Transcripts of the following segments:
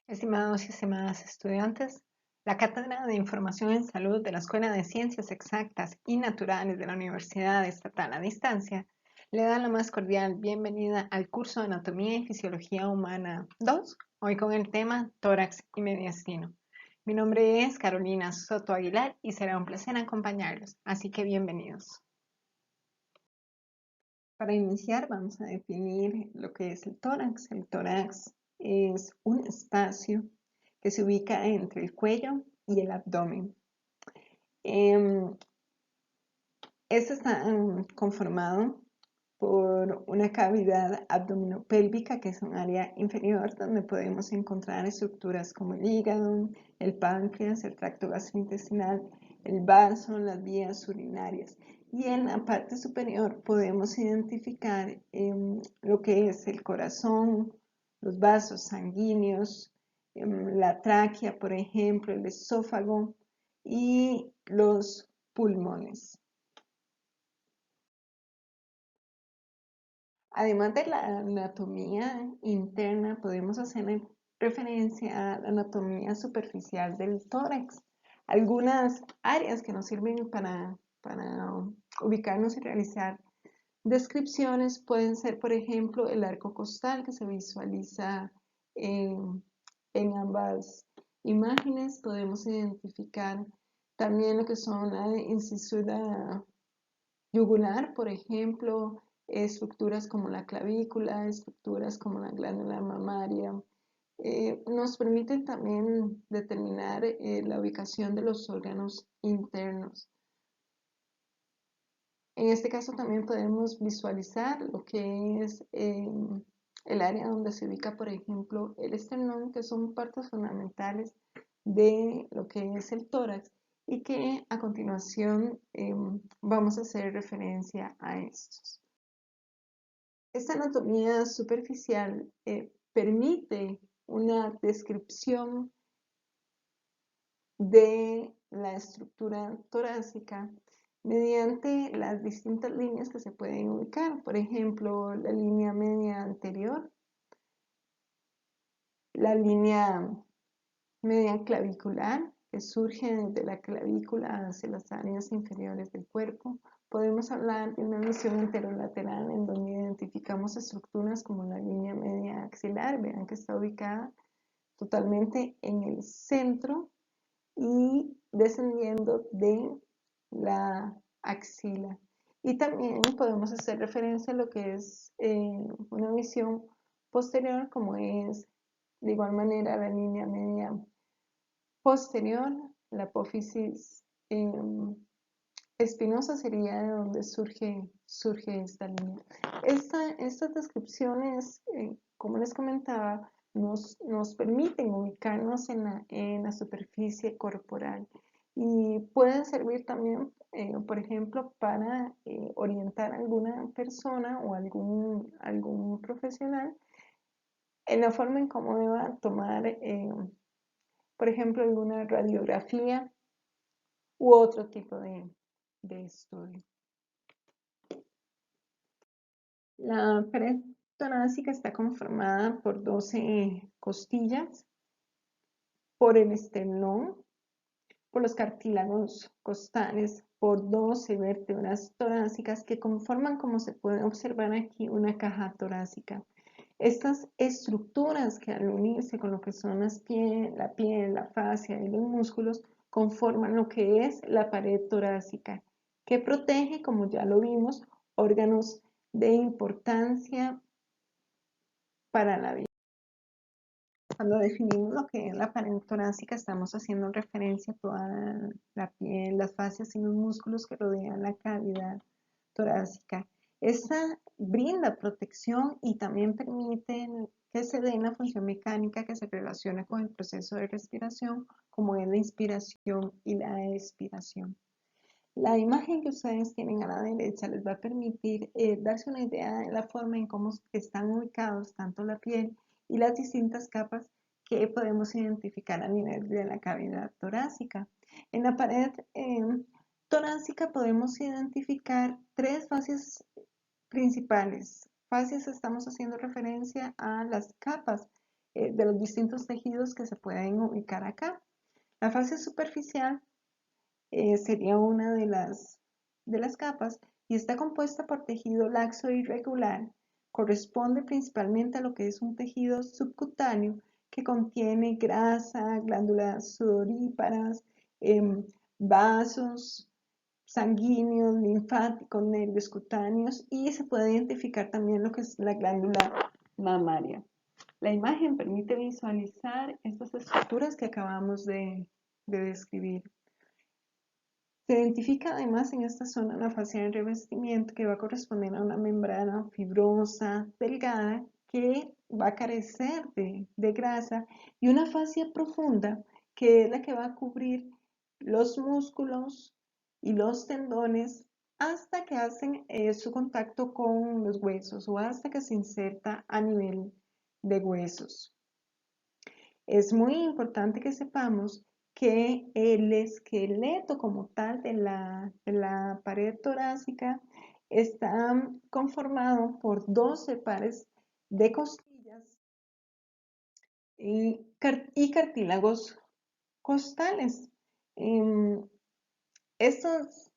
Estimados y estimadas estudiantes, la Cátedra de Información en Salud de la Escuela de Ciencias Exactas y Naturales de la Universidad Estatal a Distancia le da la más cordial bienvenida al curso de Anatomía y Fisiología Humana 2, hoy con el tema tórax y mediastino. Mi nombre es Carolina Soto Aguilar y será un placer acompañarlos, así que bienvenidos. Para iniciar vamos a definir lo que es el tórax. El tórax es un espacio que se ubica entre el cuello y el abdomen. Este está conformado por una cavidad abdominopélvica, que es un área inferior donde podemos encontrar estructuras como el hígado, el páncreas, el tracto gastrointestinal, el vaso, las vías urinarias. Y en la parte superior podemos identificar lo que es el corazón, los vasos sanguíneos, la tráquea, por ejemplo, el esófago y los pulmones. Además de la anatomía interna, podemos hacer referencia a la anatomía superficial del tórax. Algunas áreas que nos sirven para ubicarnos y realizar descripciones pueden ser, por ejemplo, el arco costal que se visualiza en ambas imágenes. Podemos identificar también lo que son la incisura yugular, por ejemplo, estructuras como la clavícula, estructuras como la glándula mamaria. Nos permiten también determinar la ubicación de los órganos internos. En este caso también podemos visualizar lo que es el área donde se ubica, por ejemplo, el esternón, que son partes fundamentales de lo que es el tórax y que a continuación vamos a hacer referencia a estos. Esta anatomía superficial permite una descripción de la estructura torácica mediante las distintas líneas que se pueden ubicar. Por ejemplo, la línea media anterior, la línea media clavicular, que surge desde la clavícula hacia las áreas inferiores del cuerpo. Podemos hablar de una visión anterolateral en donde identificamos estructuras como la línea media axilar. Vean que está ubicada totalmente en el centro y descendiendo de la axila. Y también podemos hacer referencia a lo que es una visión posterior, como es de igual manera la línea media posterior, la apófisis espinosa sería de donde surge esta línea. Estas descripciones, como les comentaba, nos permiten ubicarnos en la superficie corporal y pueden servir también, por ejemplo, para orientar a alguna persona o algún profesional en la forma en cómo deba tomar, por ejemplo, alguna radiografía u otro tipo de estudio. La pared torácica está conformada por 12 costillas, por el esternón, por los cartílagos costales, por 12 vértebras torácicas que conforman, como se puede observar aquí, una caja torácica. Estas estructuras que al unirse con lo que son la piel, la fascia y los músculos conforman lo que es la pared torácica, que protege, como ya lo vimos, órganos de importancia para la vida. Cuando definimos lo que es la pared torácica, estamos haciendo referencia a toda la piel, las fascias y los músculos que rodean la cavidad torácica. Esta brinda protección y también permite que se dé una función mecánica que se relaciona con el proceso de respiración, como es la inspiración y la expiración. La imagen que ustedes tienen a la derecha les va a permitir darse una idea de la forma en cómo están ubicados tanto la piel y las distintas capas que podemos identificar a nivel de la cavidad torácica. En la pared torácica podemos identificar tres fases principales. Fases, estamos haciendo referencia a las capas de los distintos tejidos que se pueden ubicar acá. La fascia superficial sería una de las capas y está compuesta por tejido laxo irregular. Corresponde principalmente a lo que es un tejido subcutáneo que contiene grasa, glándulas sudoríparas, vasos sanguíneos, linfáticos, nervios cutáneos y se puede identificar también lo que es la glándula mamaria. La imagen permite visualizar estas estructuras que acabamos de describir. Se identifica además en esta zona la fascia de revestimiento que va a corresponder a una membrana fibrosa, delgada, que va a carecer de grasa y una fascia profunda que es la que va a cubrir los músculos y los tendones hasta que hacen su contacto con los huesos o hasta que se inserta a nivel de huesos. Es muy importante que sepamos que el esqueleto como tal de la pared torácica está conformado por 12 pares de costillas y cartílagos costales. Estos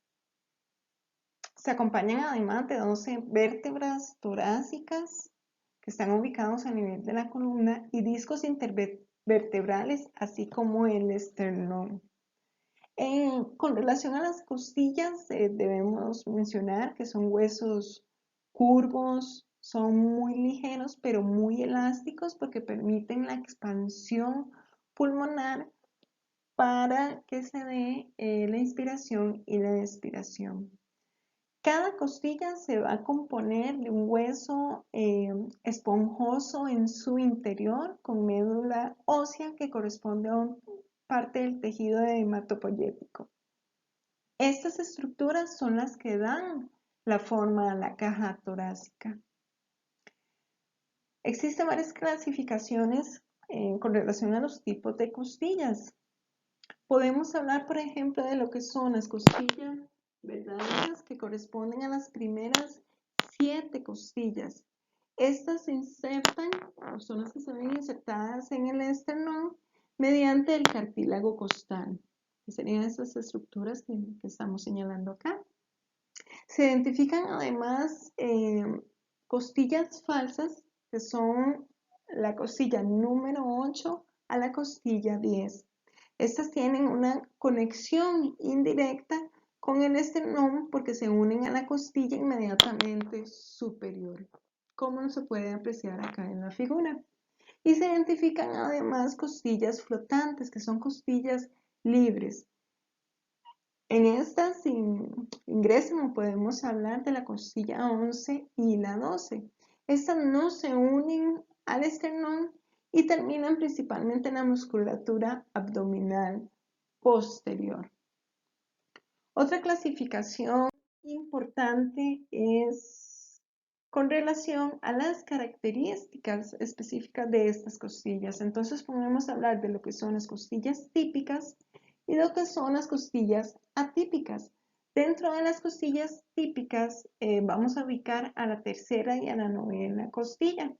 se acompañan además de 12 vértebras torácicas que están ubicados a nivel de la columna y discos intervertebrales, así como el esternón. Con relación a las costillas, debemos mencionar que son huesos curvos, son muy ligeros, pero muy elásticos porque permiten la expansión pulmonar para que se dé la inspiración y la expiración. Cada costilla se va a componer de un hueso esponjoso en su interior con médula ósea que corresponde a una parte del tejido hematopoyético. Estas estructuras son las que dan la forma a la caja torácica. Existen varias clasificaciones con relación a los tipos de costillas. Podemos hablar, por ejemplo, de lo que son las costillas verdaderas que corresponden a las primeras 7 costillas. Estas se insertan, o son las que se ven insertadas en el esternón mediante el cartílago costal, que serían esas estructuras que estamos señalando acá. Se identifican además costillas falsas, que son la costilla número 8 a la costilla 10. Estas tienen una conexión indirecta con el esternón porque se unen a la costilla inmediatamente superior, como se puede apreciar acá en la figura. Y se identifican además costillas flotantes, que son costillas libres. En estas ingreso podemos hablar de la costilla 11 y la 12. Estas no se unen al esternón y terminan principalmente en la musculatura abdominal posterior. Otra clasificación importante es con relación a las características específicas de estas costillas. Entonces podemos hablar de lo que son las costillas típicas y lo que son las costillas atípicas. Dentro de las costillas típicas vamos a ubicar a la tercera y a la novena costilla.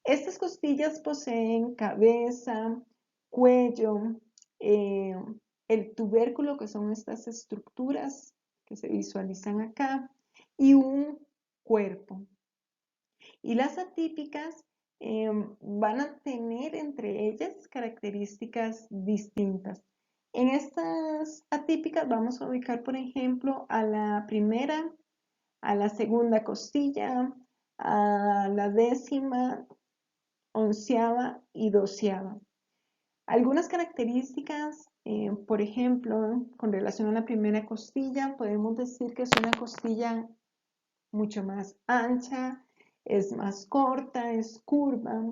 Estas costillas poseen cabeza, cuello, el tubérculo, que son estas estructuras que se visualizan acá, y un cuerpo. Y las atípicas van a tener entre ellas características distintas. En estas atípicas vamos a ubicar, por ejemplo, a la primera, a la segunda costilla, a la décima, onceava y doceava. Algunas características, por ejemplo, con relación a la primera costilla, podemos decir que es una costilla mucho más ancha, es más corta, es curva,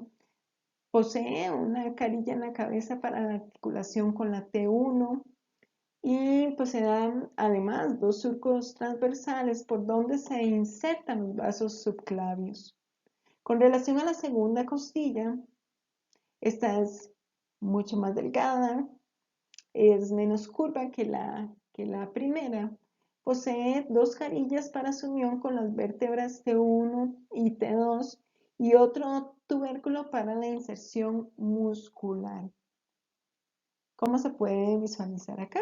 posee una carilla en la cabeza para la articulación con la T1 y posee además 2 surcos transversales por donde se insertan los vasos subclavios. Con relación a la segunda costilla, esta es mucho más delgada, es menos curva que la primera. Posee 2 carillas para su unión con las vértebras T1 y T2 y otro tubérculo para la inserción muscular. ¿Cómo se puede visualizar acá?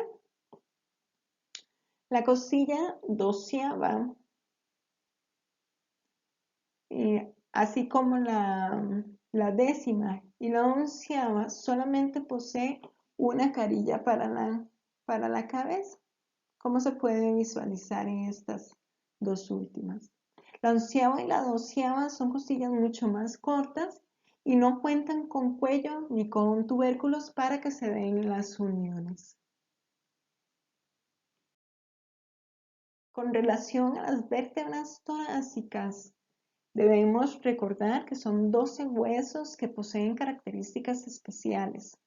La costilla doceava, así como la décima y la onceava, solamente posee una carilla para la cabeza. ¿Cómo se puede visualizar en estas dos últimas? La onceava y la doceava son costillas mucho más cortas y no cuentan con cuello ni con tubérculos para que se den las uniones. Con relación a las vértebras torácicas, debemos recordar que son 12 huesos que poseen características especiales.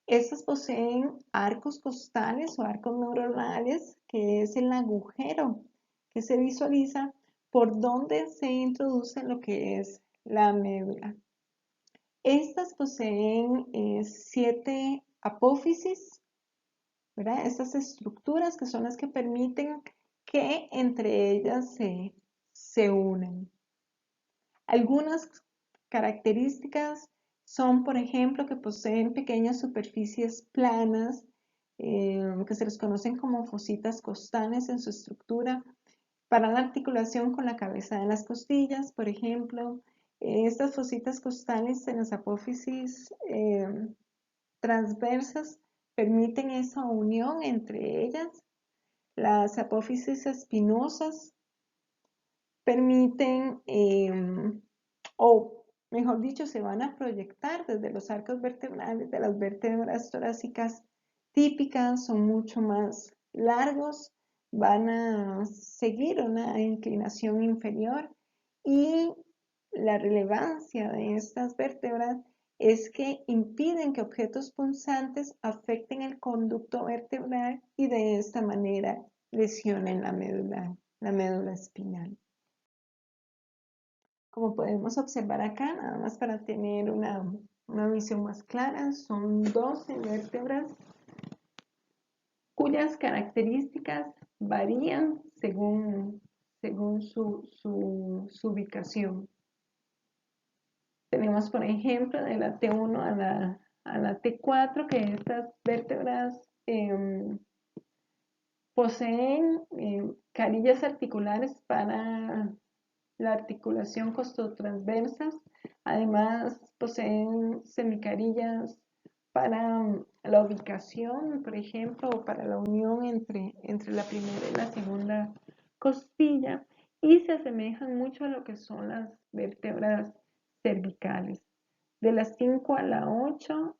Estas poseen arcos costales o arcos neuronales, que es el agujero que se visualiza por donde se introduce lo que es la médula. Estas poseen 7 apófisis, ¿verdad? Estas estructuras que son las que permiten que entre ellas se unen. Algunas características son, por ejemplo, que poseen pequeñas superficies planas, que se les conocen como fositas costales en su estructura, para la articulación con la cabeza de las costillas, por ejemplo. Estas fositas costales en las apófisis transversas permiten esa unión entre ellas. Las apófisis espinosas permiten, o mejor dicho, se van a proyectar desde los arcos vertebrales de las vértebras torácicas típicas, son mucho más largos, van a seguir una inclinación inferior y la relevancia de estas vértebras es que impiden que objetos punzantes afecten el conducto vertebral y de esta manera lesionen la médula espinal. Como podemos observar acá, nada más para tener una visión más clara, son 12 vértebras cuyas características varían según su ubicación. Tenemos, por ejemplo, de la T1 a la T4, que estas vértebras poseen carillas articulares para la articulación costotransversas. Además, poseen semicarillas para la ubicación, por ejemplo, o para la unión entre la primera y la segunda costilla, y se asemejan mucho a lo que son las vértebras cervicales. De las 5 a la 8,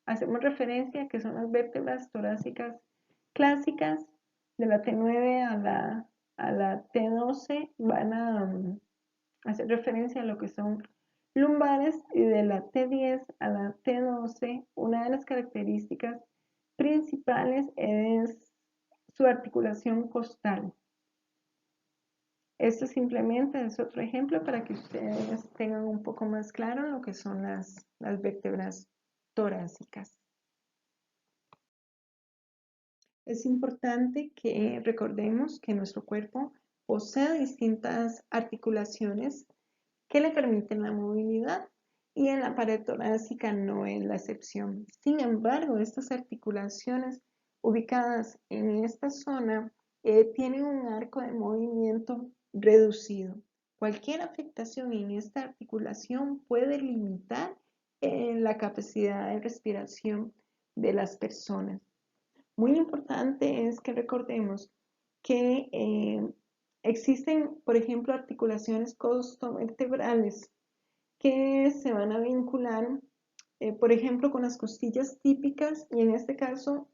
hacemos referencia a que son las vértebras torácicas clásicas. De la T9 a la T12 van a hacer referencia a lo que son lumbares, y de la T10 a la T12 una de las características principales es su articulación costal. Esto simplemente es otro ejemplo para que ustedes tengan un poco más claro lo que son las vértebras torácicas. Es importante que recordemos que nuestro cuerpo posee distintas articulaciones que le permiten la movilidad, y en la pared torácica no es la excepción. Sin embargo, estas articulaciones ubicadas en esta zona tienen un arco de movimiento reducido. Cualquier afectación en esta articulación puede limitar la capacidad de respiración de las personas. Muy importante es que recordemos que existen, por ejemplo, articulaciones costovertebrales que se van a vincular, por ejemplo, con las costillas típicas, y en este caso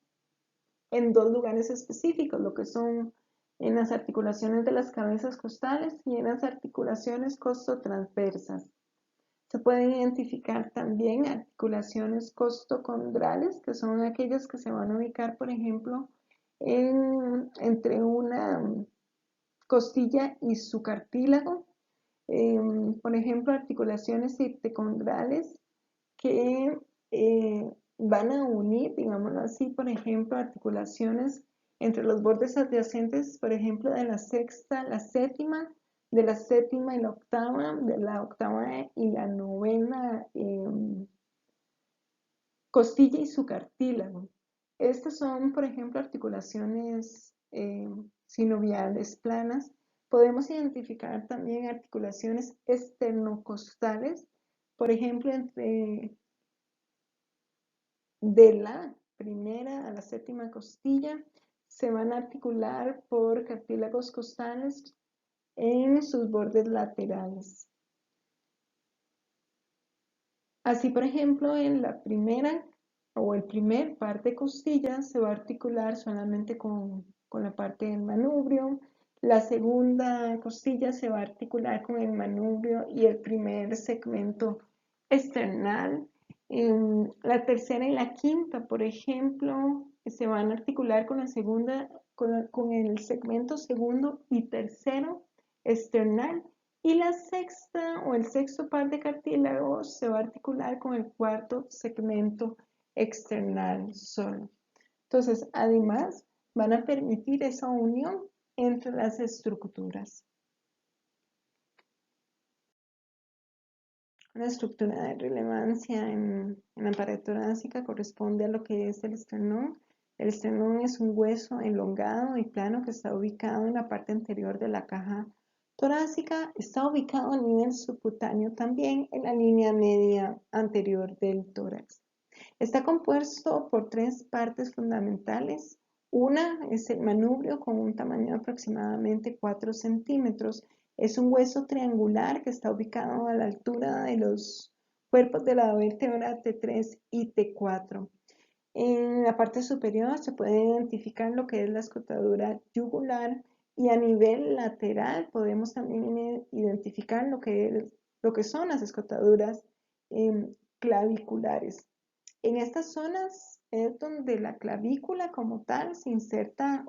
en dos lugares específicos, lo que son en las articulaciones de las cabezas costales y en las articulaciones costotransversas. Se pueden identificar también articulaciones costocondrales, que son aquellas que se van a ubicar, por ejemplo, entre una costilla y su cartílago. Por ejemplo, articulaciones ipsicondrales que van a unir, digámoslo así, por ejemplo, articulaciones entre los bordes adyacentes, por ejemplo, de la sexta, la séptima, de la séptima y la octava, de la octava y la novena costilla y su cartílago. Estas son, por ejemplo, articulaciones sinoviales planas. Podemos identificar también articulaciones esternocostales, por ejemplo, de la primera a la séptima costilla, se van a articular por cartílagos costales en sus bordes laterales. Así, por ejemplo, en la primera o el primer par de costillas se va a articular solamente con la parte del manubrio. La segunda costilla se va a articular con el manubrio y el primer segmento external. En la tercera y la quinta, por ejemplo, se van a articular con la segunda, con el segmento segundo y tercero external. Y la sexta o el sexto par de cartílagos se va a articular con el cuarto segmento external solo. Entonces, además, van a permitir esa unión entre las estructuras. Una estructura de relevancia en la pared torácica corresponde a lo que es el esternón. El esternón es un hueso elongado y plano que está ubicado en la parte anterior de la caja torácica. Está ubicado a nivel subcutáneo también en la línea media anterior del tórax. Está compuesto por tres partes fundamentales. Una es el manubrio con un tamaño de aproximadamente 4 centímetros. Es un hueso triangular que está ubicado a la altura de los cuerpos de la vértebra T3 y T4. En la parte superior se puede identificar lo que es la escotadura yugular y a nivel lateral podemos también identificar lo que son las escotaduras claviculares. En estas zonas es donde la clavícula como tal se inserta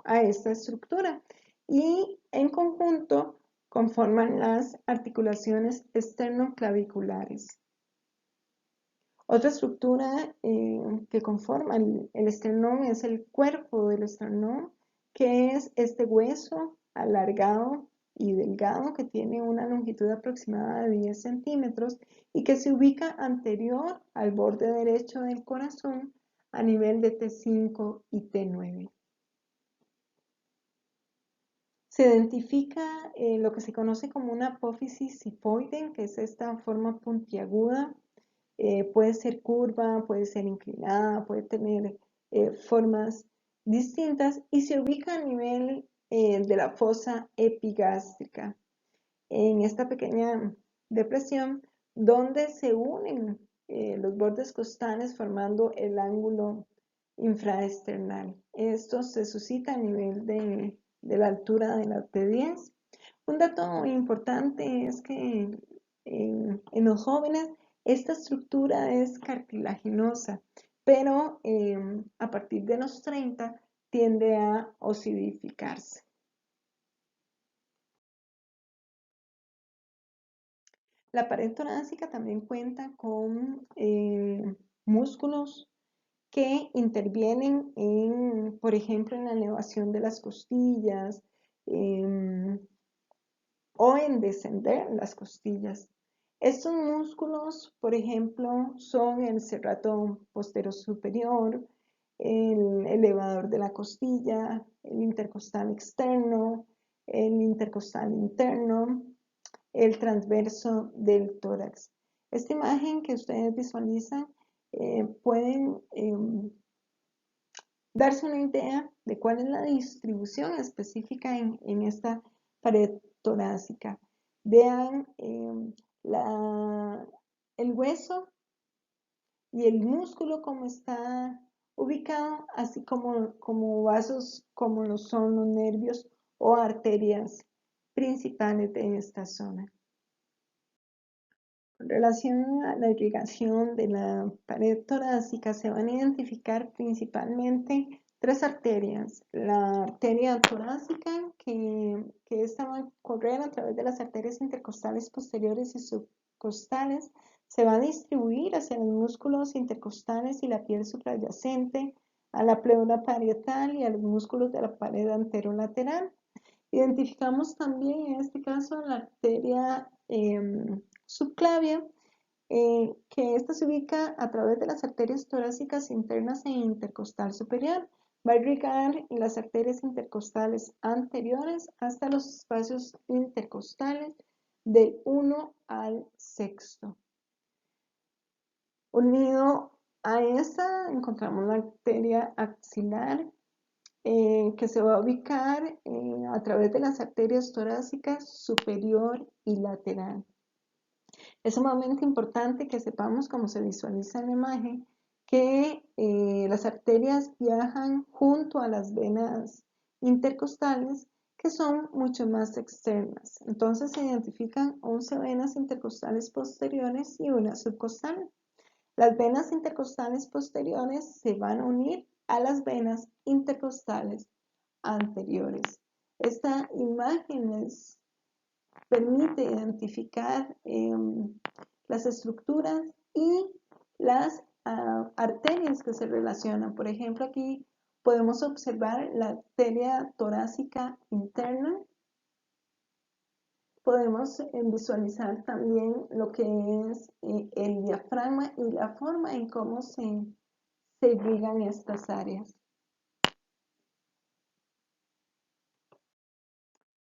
a esta estructura y en conjunto conforman las articulaciones esternoclaviculares. Otra estructura que conforma el esternón es el cuerpo del esternón, que es este hueso alargado y delgado que tiene una longitud aproximada de 10 centímetros y que se ubica anterior al borde derecho del corazón a nivel de T5 y T9. Se identifica lo que se conoce como una apófisis sifoide, que es esta forma puntiaguda. Puede ser curva, puede ser inclinada, puede tener formas distintas y se ubica a nivel de la fosa epigástrica. En esta pequeña depresión donde se unen los bordes costales formando el ángulo infraesternal. Esto se suscita a nivel de la altura de la T10. Un dato importante es que en los jóvenes esta estructura es cartilaginosa, pero a partir de los 30 tiende a osidificarse. La pared torácica también cuenta con músculos que intervienen en, por ejemplo, en la elevación de las costillas o en descender las costillas. Estos músculos, por ejemplo, son el serrato posterior superior, el elevador de la costilla, el intercostal externo, el intercostal interno, el transverso del tórax. Esta imagen que ustedes visualizan pueden darse una idea de cuál es la distribución específica en esta pared torácica. Vean el hueso y el músculo como está ubicado, así como vasos como lo son los nervios o arterias principales de esta zona. En relación a la irrigación de la pared torácica, se van a identificar principalmente tres arterias. La arteria torácica, que esta va a correr a través de las arterias intercostales posteriores y subcostales, se va a distribuir hacia los músculos intercostales y la piel supradyacente, a la pleura parietal y a los músculos de la pared anterolateral. Identificamos también en este caso la arteria subclavia, que esta se ubica a través de las arterias torácicas internas e intercostal superior. Va a irrigar las arterias intercostales anteriores hasta los espacios intercostales del 1 al 6. Unido a esta encontramos la arteria axilar, que se va a ubicar a través de las arterias torácicas superior y lateral. Es sumamente importante que sepamos, cómo se visualiza en la imagen, que las arterias viajan junto a las venas intercostales, que son mucho más externas. Entonces se identifican 11 venas intercostales posteriores y una subcostal. Las venas intercostales posteriores se van a unir a las venas intercostales anteriores. Esta imagen les permite identificar las estructuras y las arterias que se relacionan. Por ejemplo, aquí podemos observar la arteria torácica interna. Podemos visualizar también lo que es el diafragma y la forma en cómo se irrigan estas áreas.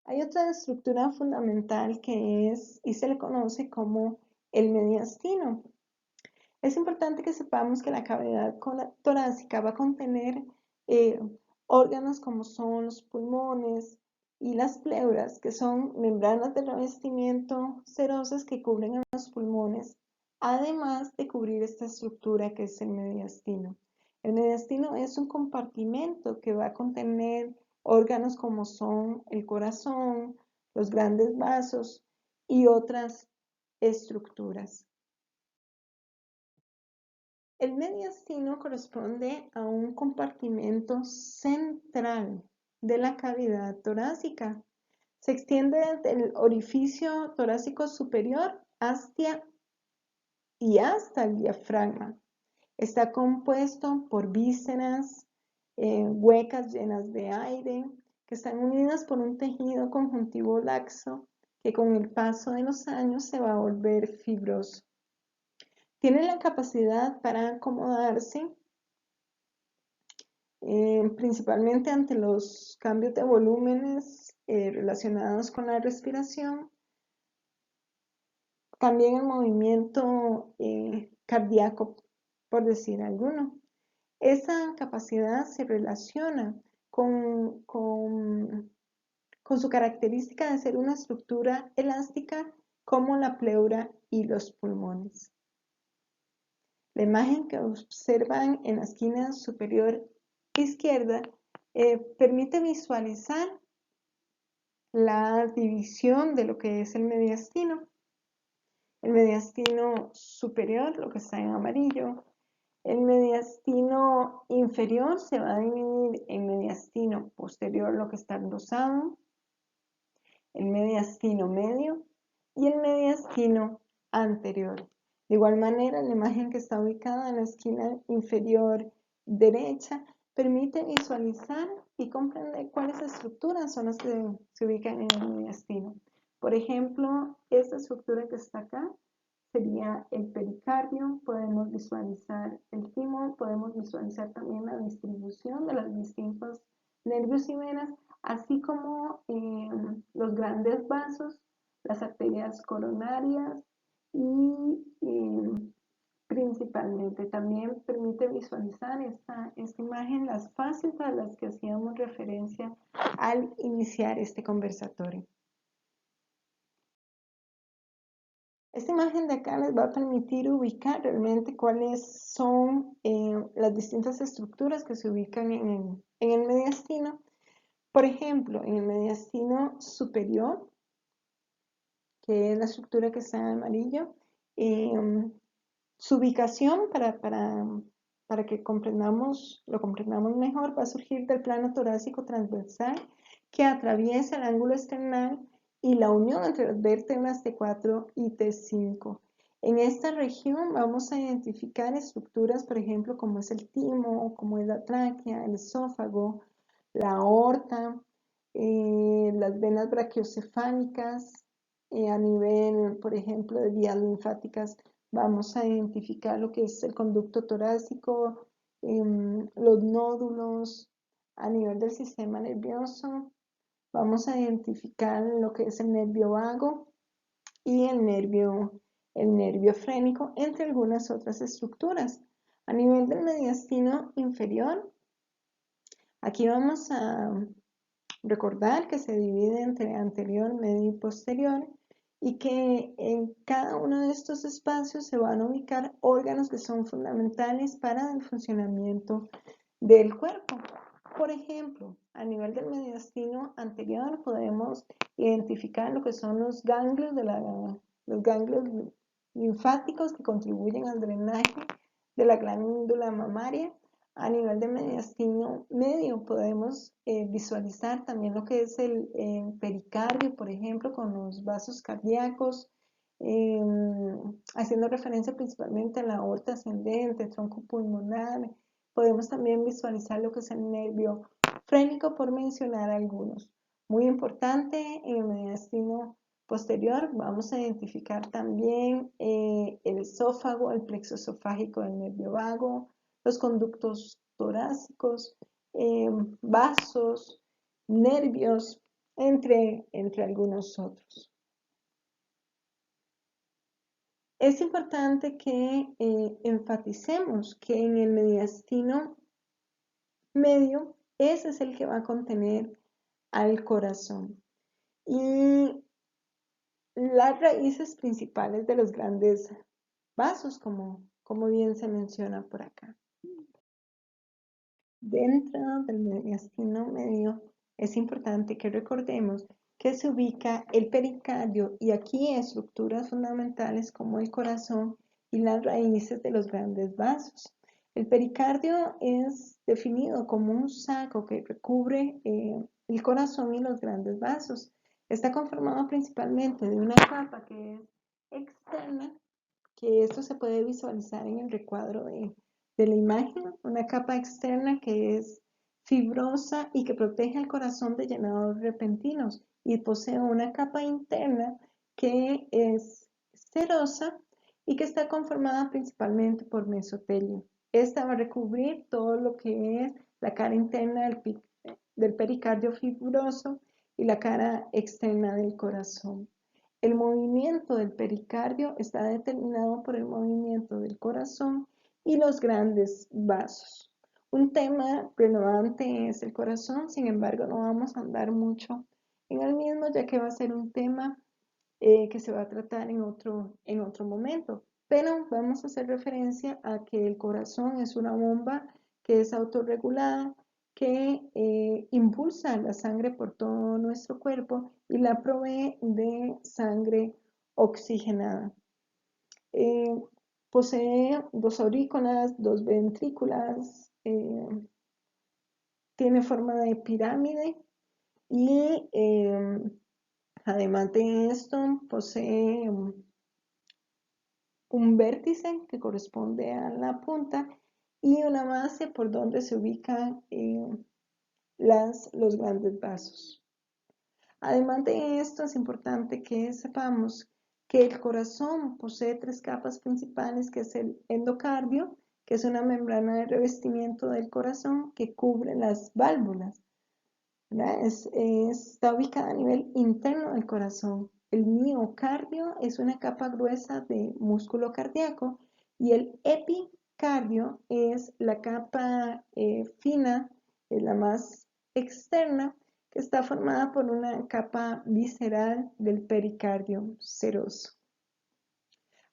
Hay otra estructura fundamental que es y se le conoce como el mediastino. Es importante que sepamos que la cavidad torácica va a contener eh, órganos como son los pulmones y las pleuras, que son membranas de revestimiento serosas que cubren a los pulmones, además de cubrir esta estructura que es el mediastino. El mediastino es un compartimento que va a contener órganos como son el corazón, los grandes vasos y otras estructuras. El mediastino corresponde a un compartimento central de la cavidad torácica. Se extiende desde el orificio torácico superior hasta el diafragma. Está compuesto por vísceras huecas llenas de aire, que están unidas por un tejido conjuntivo laxo que con el paso de los años se va a volver fibroso. Tiene la capacidad para acomodarse principalmente ante los cambios de volúmenes relacionados con la respiración, también el movimiento cardíaco, por decir alguno. Esa capacidad se relaciona con su característica de ser una estructura elástica como la pleura y los pulmones. La imagen que observan en la esquina superior izquierda permite visualizar la división de lo que es el mediastino. El mediastino superior, lo que está en amarillo. El mediastino inferior se va a dividir en mediastino posterior, lo que está en rosado, el mediastino medio y el mediastino anterior. De igual manera, la imagen que está ubicada en la esquina inferior derecha permite visualizar y comprender cuáles estructuras son las que se ubican en el mediastino. Por ejemplo, esta estructura que está acá sería el pericardio, podemos visualizar el timo, podemos visualizar también la distribución de los distintos nervios y venas, así como los grandes vasos, las arterias coronarias y principalmente también permite visualizar esta imagen, las fases a las que hacíamos referencia al iniciar este conversatorio. Esta imagen de acá les va a permitir ubicar realmente cuáles son las distintas estructuras que se ubican en el mediastino. Por ejemplo, en el mediastino superior, que es la estructura que está en amarillo, su ubicación para que lo comprendamos mejor va a surgir del plano torácico transversal que atraviesa el ángulo esternal y la unión entre las vértebras T4 y T5. En esta región vamos a identificar estructuras, por ejemplo, como es el timo, como es la tráquea, el esófago, la aorta, las venas brachiocefálicas, a nivel, por ejemplo, de vías linfáticas, vamos a identificar lo que es el conducto torácico, los nódulos, a nivel del sistema nervioso, vamos a identificar lo que es el nervio vago y el nervio frénico, entre algunas otras estructuras. A nivel del mediastino inferior, aquí vamos a recordar que se divide entre anterior, medio y posterior y que en cada uno de estos espacios se van a ubicar órganos que son fundamentales para el funcionamiento del cuerpo. Por ejemplo, a nivel del mediastino anterior podemos identificar lo que son los ganglios, los ganglios linfáticos que contribuyen al drenaje de la glándula mamaria. A nivel de mediastino medio podemos visualizar también lo que es el pericardio, por ejemplo, con los vasos cardíacos, haciendo referencia principalmente a la aorta ascendente, tronco pulmonar. Podemos también visualizar lo que es el nervio frénico, por mencionar algunos. Muy importante, en el mediastino posterior vamos a identificar también el esófago, el plexo esofágico del nervio vago, los conductos torácicos, vasos, nervios, entre algunos otros. Es importante que enfaticemos que en el mediastino medio, ese es el que va a contener al corazón. Y las raíces principales de los grandes vasos, como bien se menciona por acá. Dentro del mediastino medio es importante que recordemos que se ubica el pericardio y aquí estructuras fundamentales como el corazón y las raíces de los grandes vasos. El pericardio es definido como un saco que recubre el corazón y los grandes vasos. Está conformado principalmente de una capa que es externa, que esto se puede visualizar en el recuadro de la imagen, una capa externa que es fibrosa y que protege al corazón de llenados repentinos, y posee una capa interna que es serosa y que está conformada principalmente por mesotelio. Esta va a recubrir todo lo que es la cara interna del pericardio fibroso y la cara externa del corazón. El movimiento del pericardio está determinado por el movimiento del corazón y los grandes vasos. Un tema relevante es el corazón, sin embargo no vamos a andar mucho en el mismo, ya que va a ser un tema que se va a tratar en otro momento. Pero vamos a hacer referencia a que el corazón es una bomba que es autorregulada, que impulsa la sangre por todo nuestro cuerpo y la provee de sangre oxigenada. Posee dos aurículas, dos ventrículas, tiene forma de pirámide y además de esto posee un vértice que corresponde a la punta y una base por donde se ubican los grandes vasos. Además de esto, es importante que sepamos que el corazón posee tres capas principales, que es el endocardio, que es una membrana de revestimiento del corazón que cubre las válvulas. Está ubicada a nivel interno del corazón. El miocardio es una capa gruesa de músculo cardíaco y el epicardio es la capa fina, es la más externa, que está formada por una capa visceral del pericardio seroso.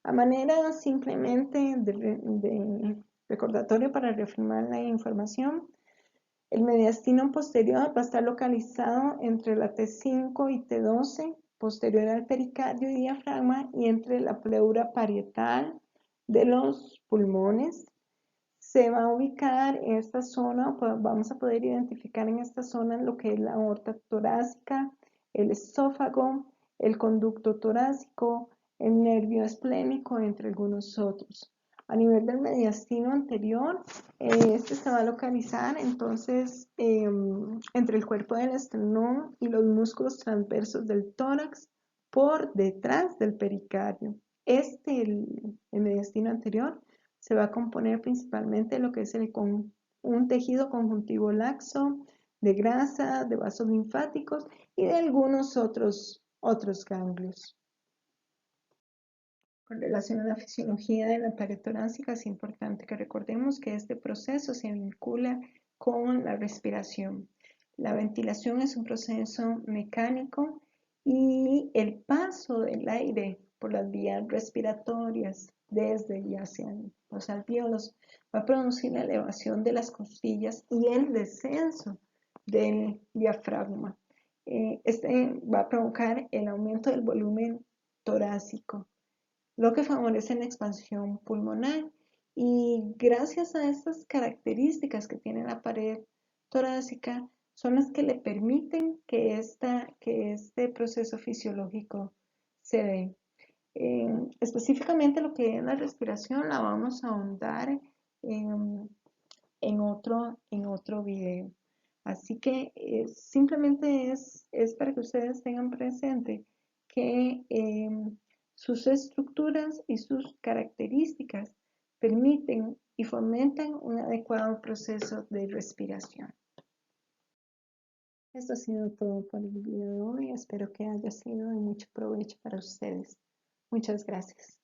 A manera simplemente de recordatorio para reafirmar la información, el mediastino posterior va a estar localizado entre la T5 y T12, posterior al pericardio y diafragma, y entre la pleura parietal de los pulmones. Se va a ubicar en esta zona, vamos a poder identificar en esta zona lo que es la aorta torácica, el esófago, el conducto torácico, el nervio esplénico, entre algunos otros. A nivel del mediastino anterior, este se va a localizar entonces entre el cuerpo del esternón y los músculos transversos del tórax por detrás del pericardio. El mediastino anterior, se va a componer principalmente de lo que es un tejido conjuntivo laxo, de grasa, de vasos linfáticos y de algunos otros ganglios. Con relación a la fisiología de la pared torácica, es importante que recordemos que este proceso se vincula con la respiración. La ventilación es un proceso mecánico y el paso del aire por las vías respiratorias desde y hacia los alvéolos va a producir la elevación de las costillas y el descenso del diafragma. Este va a provocar el aumento del volumen torácico, lo que favorece la expansión pulmonar. Y gracias a estas características que tiene la pared torácica, son las que le permiten que este proceso fisiológico se dé. Específicamente lo que es la respiración la vamos a ahondar en otro video. Así que simplemente es para que ustedes tengan presente que sus estructuras y sus características permiten y fomentan un adecuado proceso de respiración. Esto ha sido todo por el video de hoy. Espero que haya sido de mucho provecho para ustedes. Muchas gracias.